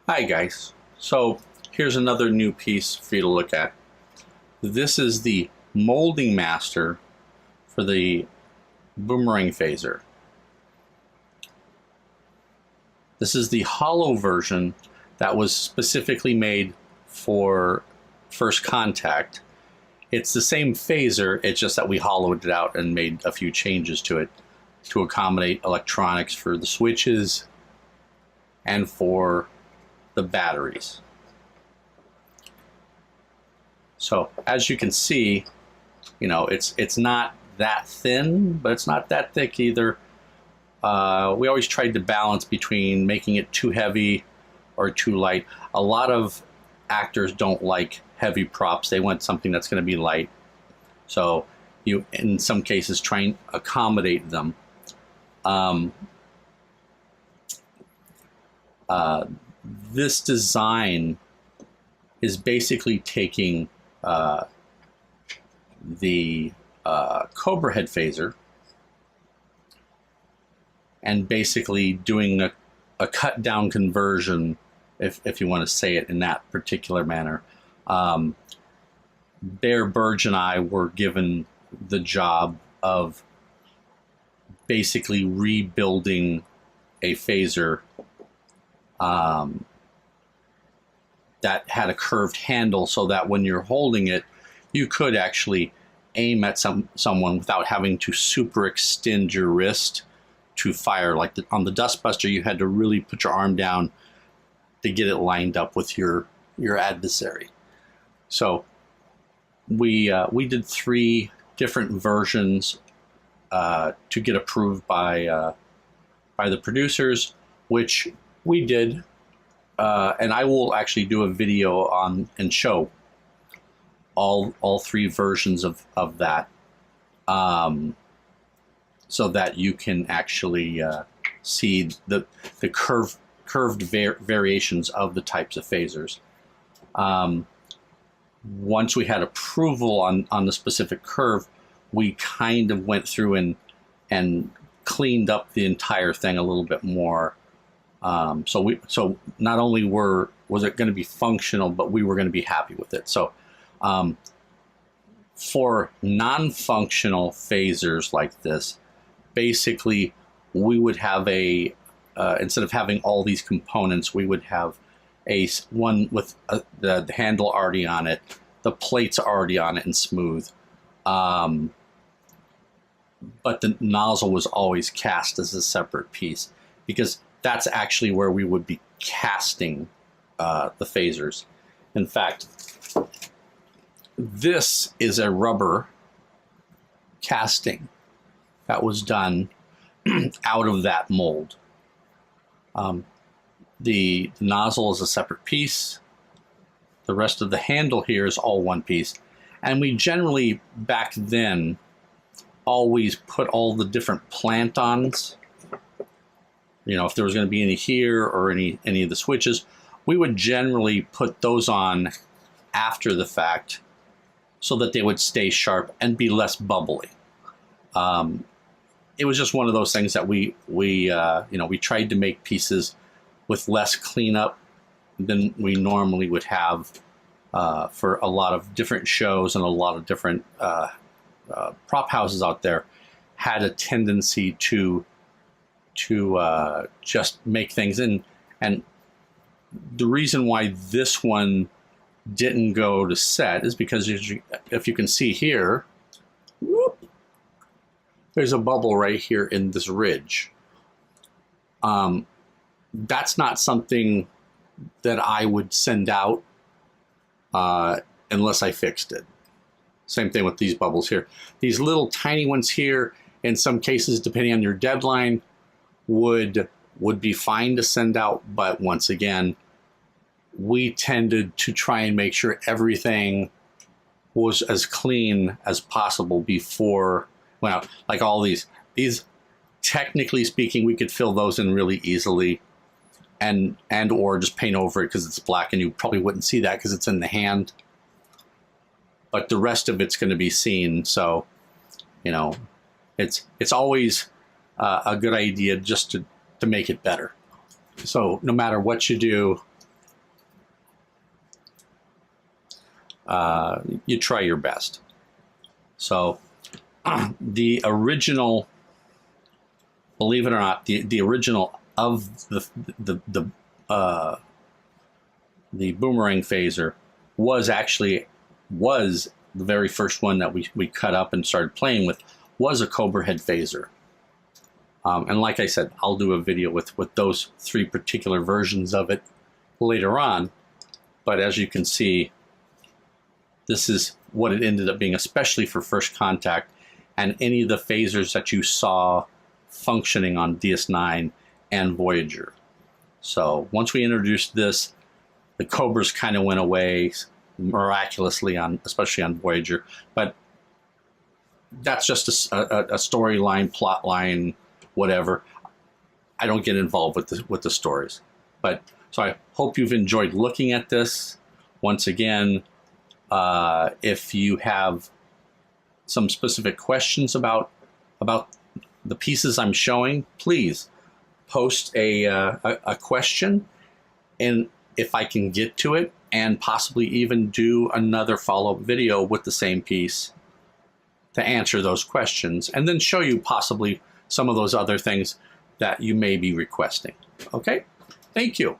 Hi guys, so here's another new piece for you to look at. This is the molding master for the Boomarang phaser. This is the hollow version that was specifically made for first contact. It's the same phaser, it's just that we hollowed it out and made a few changes to it to accommodate electronics for the switches and for the batteries. So as you can see, you know, it's not that thin, but it's not that thick either. We always tried to balance between making it too heavy or too light. A lot of actors don't like heavy props. They want something that's going to be light. So you, in some cases, try and accommodate them. This design is basically taking the Cobra head phaser and basically doing a cut down conversion, if you want to say it in that particular manner. Bear Burge and I were given the job of basically rebuilding a phaser that had a curved handle so that when you're holding it, you could actually aim at someone without having to super extend your wrist to fire. Like on the Dustbuster, you had to really put your arm down to get it lined up with your adversary. So we did 3 different versions to get approved by the producers, which we did, and I will actually do a video on and show all 3 versions of that, so that you can actually see the curved variations of the types of phasers. Once we had approval on the specific curve, we kind of went through and cleaned up the entire thing a little bit more. So not only was it going to be functional, but we were going to be happy with it. So for non-functional phasers like this, basically we would have instead of having all these components, we would have one with the handle already on it, the plates already on it and smooth. But the nozzle was always cast as a separate piece, because that's actually where we would be casting the phasers. In fact, this is a rubber casting that was done out of that mold. The nozzle is a separate piece. The rest of the handle here is all one piece. And we generally, back then, always put all the different plant-ons. You know, if there was going to be any here or any of the switches, we would generally put those on after the fact so that they would stay sharp and be less bubbly. It was just one of those things that we tried to make pieces with less cleanup than we normally would have for a lot of different shows, and a lot of different prop houses out there had a tendency to just make things in. And the reason why this one didn't go to set is because if you can see here, whoop, there's a bubble right here in this ridge. That's not something that I would send out unless I fixed it. Same thing with these bubbles here. These little tiny ones here, in some cases, depending on your deadline, would be fine to send out. But once again, we tended to try and make sure everything was as clean as possible before, well, like all these, technically speaking, we could fill those in really easily and or just paint over it because it's black, and you probably wouldn't see that because it's in the hand. But the rest of it's going to be seen. So, you know, it's always a good idea just to make it better. So no matter what you do, you try your best. So the original, believe it or not, the original of the Boomarang phaser was the very first one that we cut up and started playing with, was a Cobra head phaser. And like I said, I'll do a video with those 3 particular versions of it later on. But as you can see, this is what it ended up being, especially for first contact and any of the phasers that you saw functioning on DS9 and Voyager. So once we introduced this, the Cobras kind of went away miraculously, especially on Voyager. But that's just a storyline, plot line, whatever. I don't get involved with the stories. But so I hope you've enjoyed looking at this. Once again, if you have some specific questions about the pieces I'm showing, please post a question, and if I can get to it, and possibly even do another follow-up video with the same piece to answer those questions, and then show you possibly some of those other things that you may be requesting. Okay? Thank you.